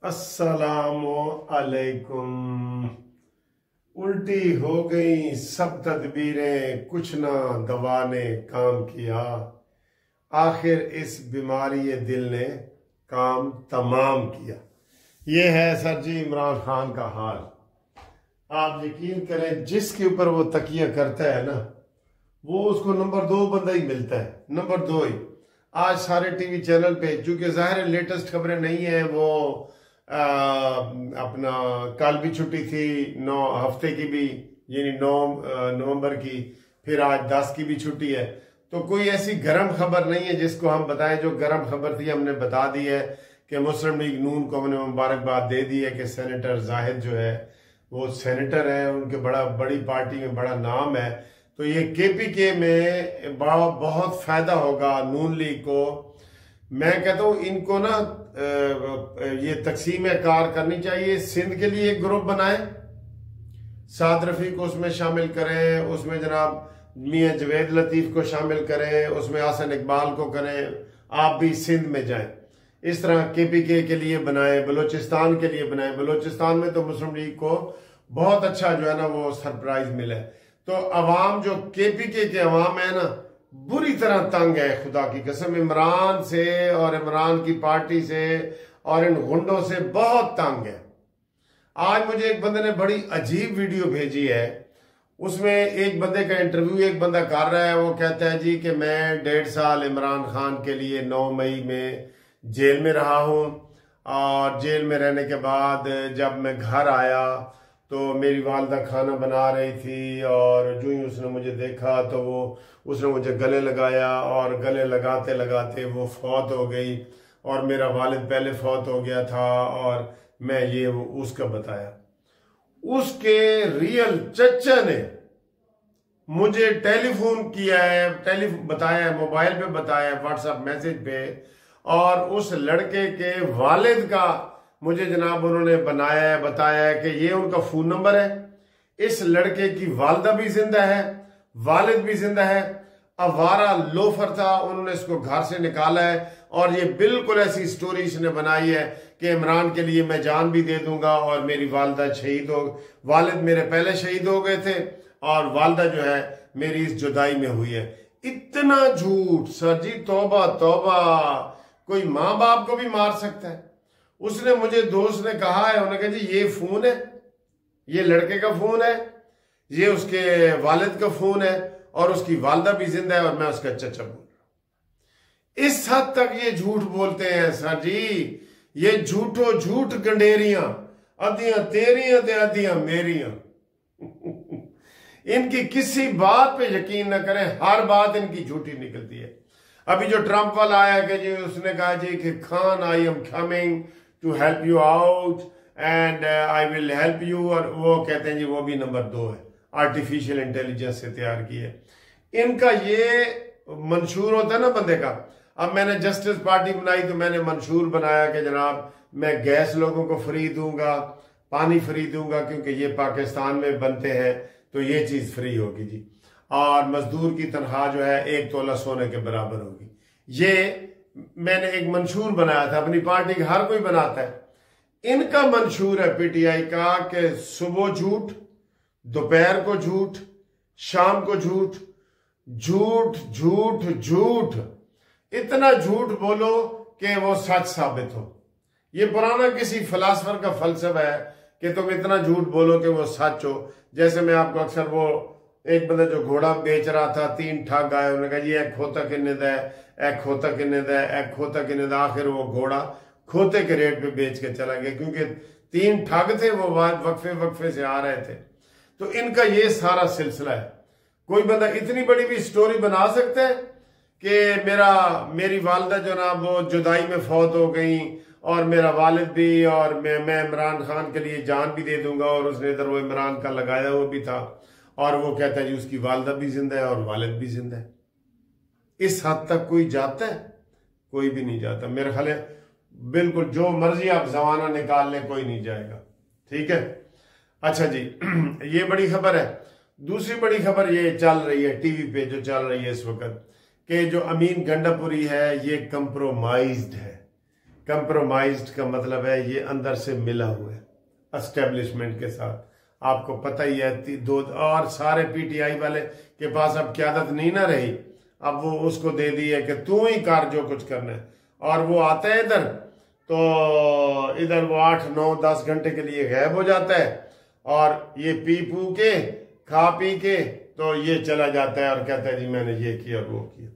अस्सलामु अलैकुम। उल्टी हो गई सब तदबीरें, कुछ ना दवा ने काम किया। आखिर इस बीमारी दिल ने काम तमाम किया। ये है सर जी इमरान खान का हाल। आप यकीन करें, जिसके ऊपर वो तकिया करता है ना, वो उसको नंबर 2 बंदा ही मिलता है, नंबर 2 ही। आज सारे टीवी चैनल पे, चूंकि जाहिर लेटेस्ट खबरें नहीं है, वो अपना कल भी छुट्टी थी 9 हफ्ते की भी, यानी 9 नवंबर की, फिर आज 10 की भी छुट्टी है। तो कोई ऐसी गर्म खबर नहीं है जिसको हम बताएं। जो गर्म खबर थी हमने बता दी है कि मुस्लिम लीग नून को हमने मुबारकबाद दे दी है कि सेनेटर जाहिद जो है वो सेनेटर है, उनके बड़ी पार्टी में बड़ा नाम है। तो ये केपीके में बहुत फायदा होगा नून लीग को। मैं कहता हूं इनको ना ये तकसीम कार करनी चाहिए। सिंध के लिए एक ग्रुप बनाए, साद रफी को उसमें शामिल करें, उसमें जनाब मियां जवेद लतीफ को शामिल करें, उसमें आसन इकबाल को करें। आप भी सिंध में जाएं। इस तरह केपीके के लिए बनाए, बलोचिस्तान के लिए बनाए। बलोचिस्तान में तो मुस्लिम लीग को बहुत अच्छा जो है ना वो सरप्राइज मिला है। तो अवाम जो केपीके के अवाम है ना, बुरी तरह तंग है, खुदा की कसम, इमरान से और इमरान की पार्टी से और इन गुंडों से बहुत तंग है। आज मुझे एक बंदे ने बड़ी अजीब वीडियो भेजी है। उसमें एक बंदे का इंटरव्यू एक बंदा कर रहा है। वो कहता है जी कि मैं 1.5 साल इमरान खान के लिए 9 मई में जेल में रहा हूं, और जेल में रहने के बाद जब मैं घर आया तो मेरी वालदा खाना बना रही थी, और जो ही उसने मुझे देखा तो उसने मुझे गले लगाया, और गले लगाते लगाते वो फौत हो गई, और मेरा वालिद पहले फौत हो गया था। और मैं ये उसका बताया। उसके रियल चचा ने मुझे टेलीफोन किया है, बताया है, मोबाइल पे बताया है, व्हाट्सएप मैसेज पे। और उस लड़के के वालिद का मुझे जनाब उन्होंने बताया है कि ये उनका फोन नंबर है। इस लड़के की वालदा भी जिंदा है, वालिद भी जिंदा है। अवारा लोफर था, उन्होंने इसको घर से निकाला है। और ये बिल्कुल ऐसी स्टोरी इसने बनाई है कि इमरान के लिए मैं जान भी दे दूंगा, और मेरी वालदा शहीद हो, वालिद मेरे पहले शहीद हो गए थे, और वालदा जो है मेरी इस जुदाई में हुई है। इतना झूठ सर जी, तौबा तौबा। कोई माँ बाप को भी मार सकता है। उसने मुझे दोस्त ने कहा है, उन्होंने कहा जी ये फोन है, ये लड़के का फोन है, ये उसके वालिद का फोन है, और उसकी वालदा भी जिंदा है, और मैं उसका चचा बोल रहा हूं। इस हद तक ये झूठ बोलते हैं सर जी। ये झूठो झूठ गंडेरियां, अद्धियां तेरियां ते अद्धियां मेरियां। इनकी किसी बात पे यकीन न करें, हर बात इनकी झूठी निकलती है। अभी जो ट्रंप वाला आया कि जी उसने कहा जी कि Khan I am coming to help you out and I will help you, और वो कहते हैं जी वो भी नंबर 2 है, आर्टिफिशियल इंटेलिजेंस से तैयार की है। इनका ये मंशूर होता है ना बंदे का। अब मैंने जस्टिस पार्टी बनाई तो मैंने मंशूर बनाया कि जनाब मैं गैस लोगों को फ्री दूंगा, पानी फ्री दूंगा, क्योंकि ये पाकिस्तान में बनते हैं तो ये चीज फ्री होगी जी। और मजदूर की तनख्वाह जो है 1 तोला सोने के बराबर होगी। ये मैंने एक मंशूर बनाया था, अपनी पार्टी का हर कोई बनाता है। इनका मंशूर है पीटीआई का कि सुबह झूठ, दोपहर को झूठ, शाम को झूठ, झूठ झूठ झूठ। इतना झूठ बोलो कि वो सच साबित हो। ये पुराना किसी फिलासफर का फलसफा है कि तुम इतना झूठ बोलो कि वो सच हो। जैसे मैं आपको अक्सर, वो एक बंदा जो घोड़ा बेच रहा था, 3 ठग आए, उन्होंने कहा जी एक खोता किन्ने दा है, एक खोता किन्ने दा है, एक खोता किन्ने दा। आखिर वो घोड़ा खोते के रेट पे बेच के चला गया, क्योंकि 3 ठग थे, वो वक्फे से आ रहे थे। तो इनका ये सारा सिलसिला है। कोई बंदा इतनी बड़ी भी स्टोरी बना सकता है कि मेरी वालदा जो ना वो जुदाई में फौत हो गई, और मेरा वालिद भी, और मैं इमरान खान के लिए जान भी दे दूंगा, और उसने इधर वो इमरान का लगाया हुआ भी था, और वो कहता है जी उसकी वालदा भी जिंदा है और वालिद भी जिंदा है। इस हद तक कोई जाता है? कोई भी नहीं जाता मेरे ख्याल है। बिल्कुल जो मर्जी आप जमाना निकाल लें, कोई नहीं जाएगा। ठीक है, अच्छा जी। ये बड़ी खबर है। दूसरी बड़ी खबर ये चल रही है टीवी पे, जो चल रही है इस वक्त, कि जो अमीन गंडापुरी है ये कंप्रोमाइज्ड है। कंप्रोमाइज्ड का मतलब है ये अंदर से मिला हुआ है एस्टेब्लिशमेंट के साथ। आपको पता ही है दो और सारे पीटीआई वाले के पास अब क़यादत नहीं ना रही, अब वो उसको दे दी है कि तू ही कर जो कुछ करना है। और वो आता है इधर तो इधर वो 8, 9, 10 घंटे के लिए गायब हो जाता है और ये पी पू के खा पी के तो ये चला जाता है और कहता है जी मैंने ये किया वो किया।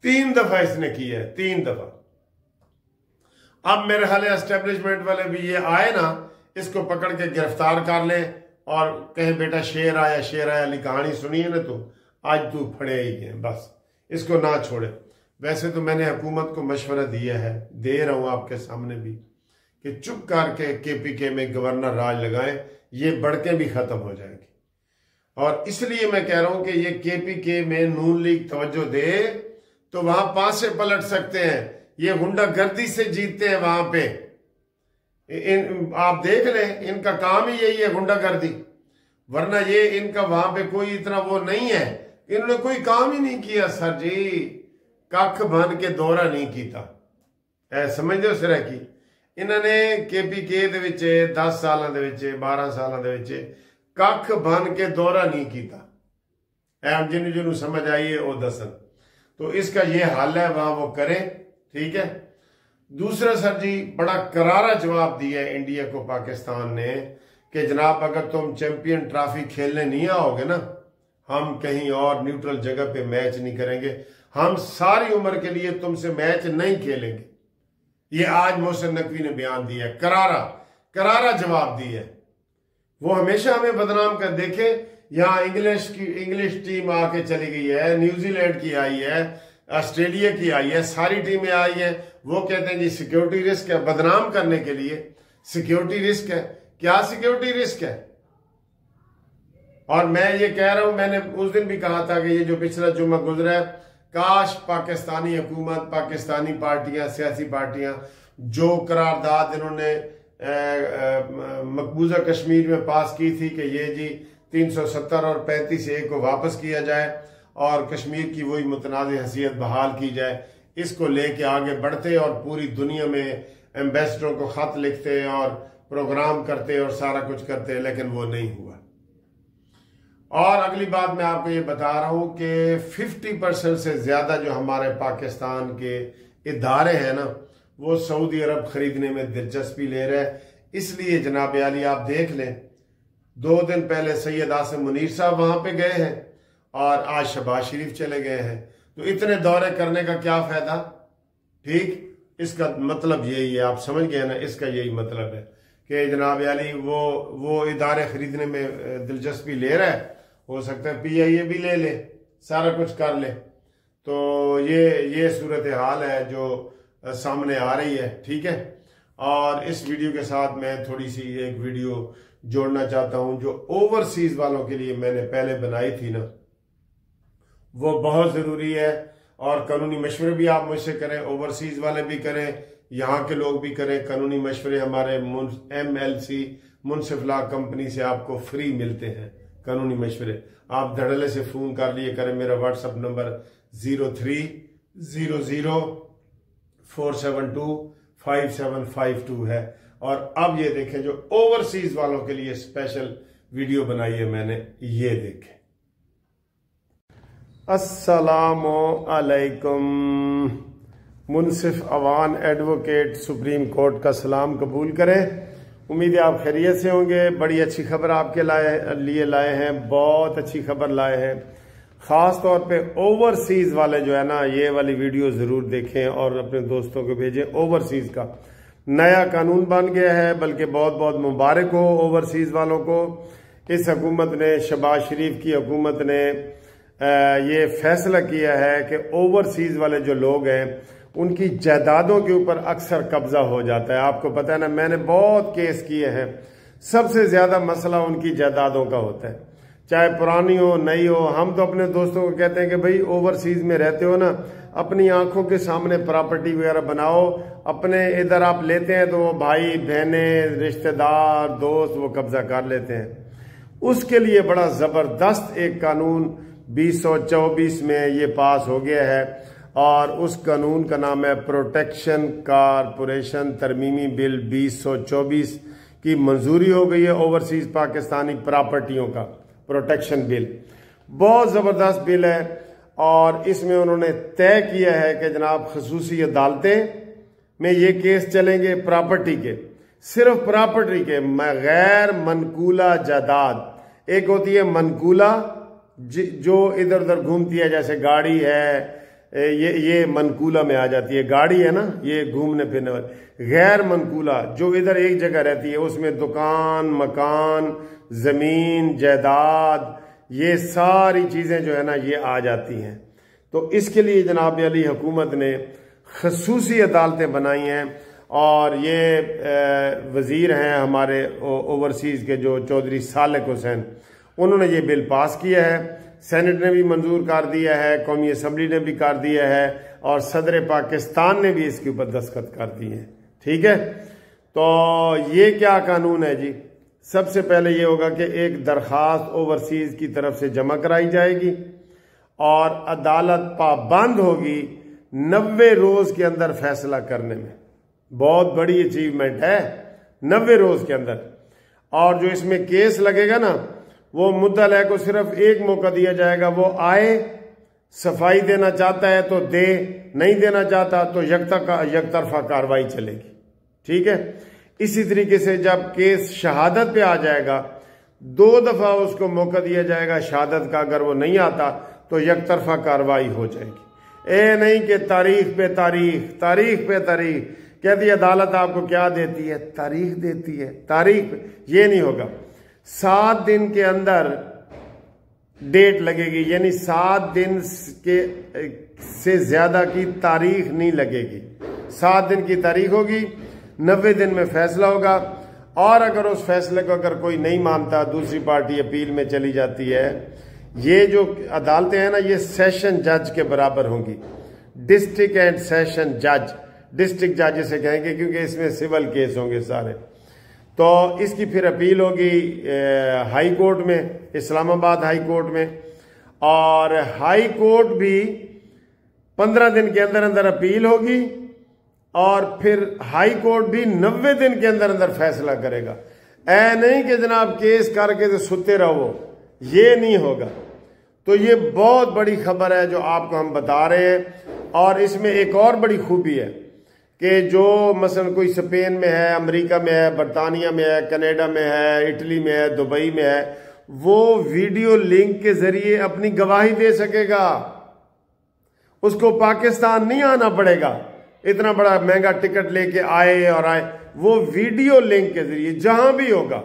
3 दफा इसने किया है, 3 दफा। अब मेरे ख्याल एस्टेब्लिशमेंट वाले भी ये आए ना, इसको पकड़ के गिरफ्तार कर लें और कहे बेटा शेर आया अली कहानी सुनी है ना तू, आज तू फड़े ही गए, बस इसको ना छोड़े। वैसे तो मैंने हुकूमत को मशवरा दिया है, दे रहा हूं आपके सामने भी, कि चुप करके केपीके में गवर्नर राज लगाएं, ये बढ़के भी खत्म हो जाएगी। और इसलिए मैं कह रहा हूं कि ये केपीके में नून लीग तवज्जो दे तो वहां पासे पलट सकते हैं। ये गुंडागर्दी से जीतते हैं वहां पे, आप देख लें, इनका काम ही यही है गुंडागर्दी, वरना ये इनका वहां पे कोई इतना वो नहीं है। इन्होंने कोई काम ही नहीं किया सर जी, कख बन के दौरा नहीं किया, समझते हो सिरा की। इन्होंने केपीके दे विच 10 सालों दे विच 12 सालों दे विच कख बन के दौरा नहीं किया। जिन्होंने जिन्होंने समझ आई है वो दसन, तो इसका ये हाल है, वहां वो करें, ठीक है। दूसरा सर जी बड़ा करारा जवाब दिया है इंडिया को पाकिस्तान ने कि जनाब अगर तुम चैंपियन ट्रॉफी खेलने नहीं आओगे ना, हम कहीं और न्यूट्रल जगह पे मैच नहीं करेंगे, हम सारी उम्र के लिए तुमसे मैच नहीं खेलेंगे। ये आज मोहसिन नकवी ने बयान दिया है, करारा जवाब दिया है। वो हमेशा हमें बदनाम कर देखे, यहाँ इंग्लिश टीम आके चली गई है, न्यूजीलैंड की आई है, ऑस्ट्रेलिया की आई है, सारी टीमें आई हैं, वो कहते हैं जी सिक्योरिटी रिस्क है, बदनाम करने के लिए सिक्योरिटी रिस्क है। क्या सिक्योरिटी रिस्क है? और मैं ये कह रहा हूं, मैंने उस दिन भी कहा था कि ये जो पिछला जुम्मा गुजरा है, काश पाकिस्तानी हुकूमत, पाकिस्तानी पार्टियां, सियासी पार्टियां जो करारदाद इन्होंने मकबूजा कश्मीर में पास की थी कि ये जी 370 और 35A को वापस किया जाए और कश्मीर की वही मुतनाज़ हैसियत बहाल की जाए, इसको लेके आगे बढ़ते और पूरी दुनिया में एम्बेसडरों को खत लिखते और प्रोग्राम करते और सारा कुछ करते, लेकिन वो नहीं हुआ। और अगली बात मैं आपको ये बता रहा हूं कि 50% से ज्यादा जो हमारे पाकिस्तान के इदारे हैं ना, वो सऊदी अरब खरीदने में दिलचस्पी ले रहे हैं। इसलिए जनाब आली आप देख लें, 2 दिन पहले सैयद आसिम मुनीर साहब वहां पे गए हैं और आज शहबाज शरीफ चले गए हैं। तो इतने दौरे करने का क्या फायदा? ठीक, इसका मतलब यही है, आप समझ गए ना, इसका यही मतलब है कि जनाब आली वो इदारे खरीदने में दिलचस्पी ले रहा है। हो सकता है PIA भी ले ले, सारा कुछ कर ले। तो ये सूरत हाल है जो सामने आ रही है, ठीक है। और इस वीडियो के साथ मैं थोड़ी सी एक वीडियो जोड़ना चाहता हूं जो ओवरसीज वालों के लिए मैंने पहले बनाई थी ना, वो बहुत जरूरी है। और कानूनी मशवरे भी आप मुझसे करें, ओवरसीज वाले भी करें, यहाँ के लोग भी करें। कानूनी मशवरे हमारे MLC मुनसिफ लॉ कंपनी से आपको फ्री मिलते हैं। कानूनी मशवरे आप धड़ल्ले से फोन कर लिए करें। मेरा व्हाट्सएप नंबर 030047255752 है। और अब ये देखें, जो ओवरसीज वालों के लिए स्पेशल वीडियो बनाई है मैंने, ये देखें। अस्सलामु अलैकुम। मुनसिफ अवान एडवोकेट सुप्रीम कोर्ट का सलाम कबूल करें। उम्मीद है आप खैरियत से होंगे। बड़ी अच्छी खबर आपके लिए लाए हैं, बहुत अच्छी खबर लाए हैं। खास तौर पे ओवरसीज वाले जो है ना, ये वाली वीडियो जरूर देखें और अपने दोस्तों को भेजें। ओवरसीज का नया कानून बन गया है, बल्कि बहुत बहुत मुबारक हो ओवरसीज वालों को। इस हुकूमत ने, शहबाज शरीफ की हुकूमत ने ये फैसला किया है कि ओवरसीज वाले जो लोग हैं उनकी जायदादों के ऊपर अक्सर कब्जा हो जाता है। आपको पता है ना, मैंने बहुत केस किए हैं, सबसे ज्यादा मसला उनकी जायदादों का होता है, चाहे पुरानी हो नई हो। हम तो अपने दोस्तों को कहते हैं कि भाई ओवरसीज में रहते हो ना, अपनी आंखों के सामने प्रॉपर्टी वगैरह बनाओ। अपने इधर आप लेते हैं तो वो भाई बहने, रिश्तेदार, दोस्त वो कब्जा कर लेते हैं। उसके लिए बड़ा जबरदस्त एक कानून 2024 में ये पास हो गया है। और उस कानून का नाम है प्रोटेक्शन कारपोरेशन तरमीमी बिल 2024 की मंजूरी हो गई है। ओवरसीज पाकिस्तानी प्रॉपर्टियों का प्रोटेक्शन बिल बहुत ज़बरदस्त बिल है और इसमें उन्होंने तय किया है कि जनाब खसूसी अदालतें में ये केस चलेंगे प्रॉपर्टी के, सिर्फ प्रॉपर्टी के, गैर मनकूला जायदाद। एक होती है मनकूला जो इधर उधर घूमती है, जैसे गाड़ी है, ये मनकूला में आ जाती है, गाड़ी है ना, ये घूमने फिरने वाली। गैर मनकूला जो इधर एक जगह रहती है, उसमें दुकान, मकान, जमीन, जायदाद, ये सारी चीजें जो है ना ये आ जाती हैं। तो इसके लिए जनाब अली हुकूमत ने खसूसी अदालतें बनाई हैं और ये वजीर हैं हमारे ओवरसीज के जो चौधरी सालिक हुसैन, उन्होंने ये बिल पास किया है। सेनेट ने भी मंजूर कर दिया है, कौमी असम्बली ने भी कर दिया है और सदर पाकिस्तान ने भी इसके ऊपर दस्तखत कर दिए हैं। ठीक है, तो ये क्या कानून है जी? सबसे पहले ये होगा कि एक दरखास्त ओवरसीज की तरफ से जमा कराई जाएगी और अदालत पाबंद होगी 90 रोज के अंदर फैसला करने में। बहुत बड़ी अचीवमेंट है, 90 रोज के अंदर। और जो इसमें केस लगेगा ना, वो मुद्दल को सिर्फ एक मौका दिया जाएगा, वो आए, सफाई देना चाहता है तो दे, नहीं देना चाहता तो यकतरफा कार्रवाई चलेगी। ठीक है, इसी तरीके से जब केस शहादत पे आ जाएगा, 2 दफा उसको मौका दिया जाएगा शहादत का, अगर वो नहीं आता तो यकतरफा कार्रवाई हो जाएगी। ए नहीं कि तारीख पे तारीख, तारीख पे तारीख कहती है अदालत, आपको क्या देती है? तारीख देती है, तारीख पे। ये नहीं होगा। 7 दिन के अंदर डेट लगेगी, यानी 7 दिन के से ज्यादा की तारीख नहीं लगेगी। 7 दिन की तारीख होगी, 90 दिन में फैसला होगा। और अगर उस फैसले को अगर कोई नहीं मानता, दूसरी पार्टी अपील में चली जाती है। ये जो अदालतें हैं ना, ये सेशन जज के बराबर होंगी, डिस्ट्रिक्ट एंड सेशन जज। डिस्ट्रिक्ट जज इसे कहेंगे क्योंकि इसमें सिविल केस होंगे सारे। तो इसकी फिर अपील होगी हाई कोर्ट में, इस्लामाबाद हाई कोर्ट में, और हाई कोर्ट भी 15 दिन के अंदर अंदर अपील होगी और फिर हाई कोर्ट भी 90 दिन के अंदर अंदर फैसला करेगा। ऐ नहीं कि जनाब केस करके तो सुते रहो, ये नहीं होगा। तो ये बहुत बड़ी खबर है जो आपको हम बता रहे हैं। और इसमें एक और बड़ी खूबी है कि जो मसलन कोई स्पेन में है, अमेरिका में है, बरतानिया में है, कनाडा में है, इटली में है, दुबई में है, वो वीडियो लिंक के जरिए अपनी गवाही दे सकेगा। उसको पाकिस्तान नहीं आना पड़ेगा, इतना बड़ा महंगा टिकट लेके आए और आए। वो वीडियो लिंक के जरिए जहां भी होगा,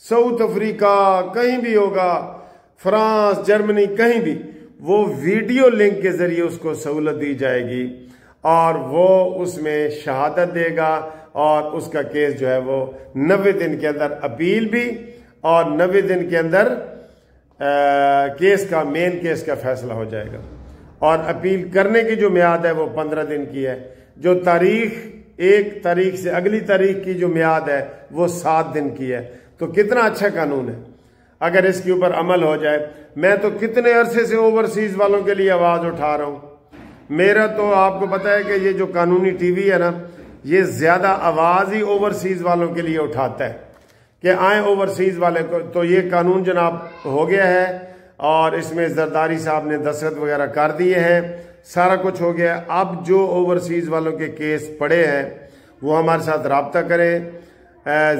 साउथ अफ्रीका कहीं भी होगा, फ्रांस, जर्मनी, कहीं भी, वो वीडियो लिंक के जरिए उसको सहूलत दी जाएगी और वो उसमें शहादत देगा और उसका केस जो है वो 90 दिन के अंदर अपील भी और 90 दिन के अंदर केस का मेन केस का फैसला हो जाएगा। और अपील करने की जो मियाद है वो 15 दिन की है। जो तारीख, 1 तारीख से अगली तारीख की जो मियाद है वो 7 दिन की है। तो कितना अच्छा कानून है अगर इसके ऊपर अमल हो जाए। मैं तो कितने अरसे से ओवरसीज वालों के लिए आवाज उठा रहा हूं। मेरा तो आपको पता है कि ये जो कानूनी टीवी है ना, ये ज्यादा आवाज ही ओवरसीज वालों के लिए उठाता है कि आए ओवरसीज वाले को। तो ये कानून जनाब हो गया है और इसमें जरदारी साहब ने दस्तखत वगैरह कर दिए हैं, सारा कुछ हो गया। अब जो ओवरसीज वालों के केस पड़े हैं वो हमारे साथ राब्ता करें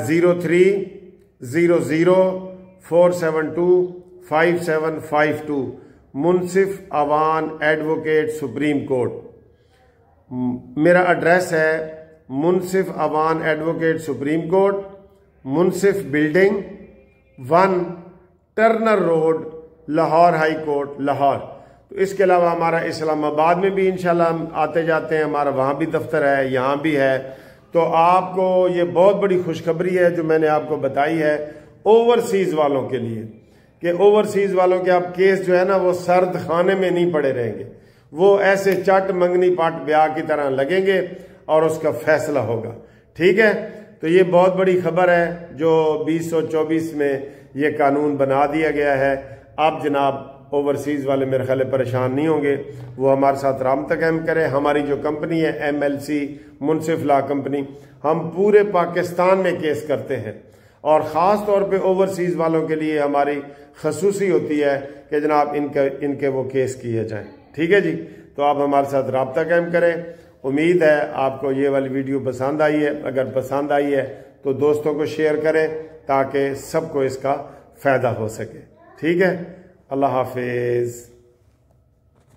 0300472572 Munsif Awan advocate supreme court. मेरा एड्रेस है Munsif Awan advocate supreme court, Munsif building 1 Turner road, Lahore high court, Lahore. तो इसके अलावा हमारा इस्लामाबाद में भी इंशाल्लाह हम आते जाते हैं, हमारा वहां भी दफ्तर है, यहाँ भी है। तो आपको ये बहुत बड़ी खुशखबरी है जो मैंने आपको बताई है ओवरसीज वालों के लिए कि ओवरसीज वालों के आप केस जो है ना वो सर्द खाने में नहीं पड़े रहेंगे, वो ऐसे चट मंगनी पाट ब्याह की तरह लगेंगे और उसका फैसला होगा। ठीक है, तो ये बहुत बड़ी खबर है जो 2024 में ये कानून बना दिया गया है। अब जनाब ओवरसीज़ वाले मेरे ख्याल परेशान नहीं होंगे, वो हमारे साथ राब्ता कायम करें। हमारी जो कंपनी है MLC मुनसिफ लॉ कंपनी, हम पूरे पाकिस्तान में केस करते हैं और ख़ास तौर पे ओवरसीज़ वालों के लिए हमारी खसूसी होती है कि जनाब इनके वो केस किए जाएं। ठीक है जी, तो आप हमारे साथ राब्ता कायम करें। उम्मीद है आपको ये वाली वीडियो पसंद आई है। अगर पसंद आई है तो दोस्तों को शेयर करें ताकि सबको इसका फ़ायदा हो सके। ठीक है, अल्लाह हाफिज़।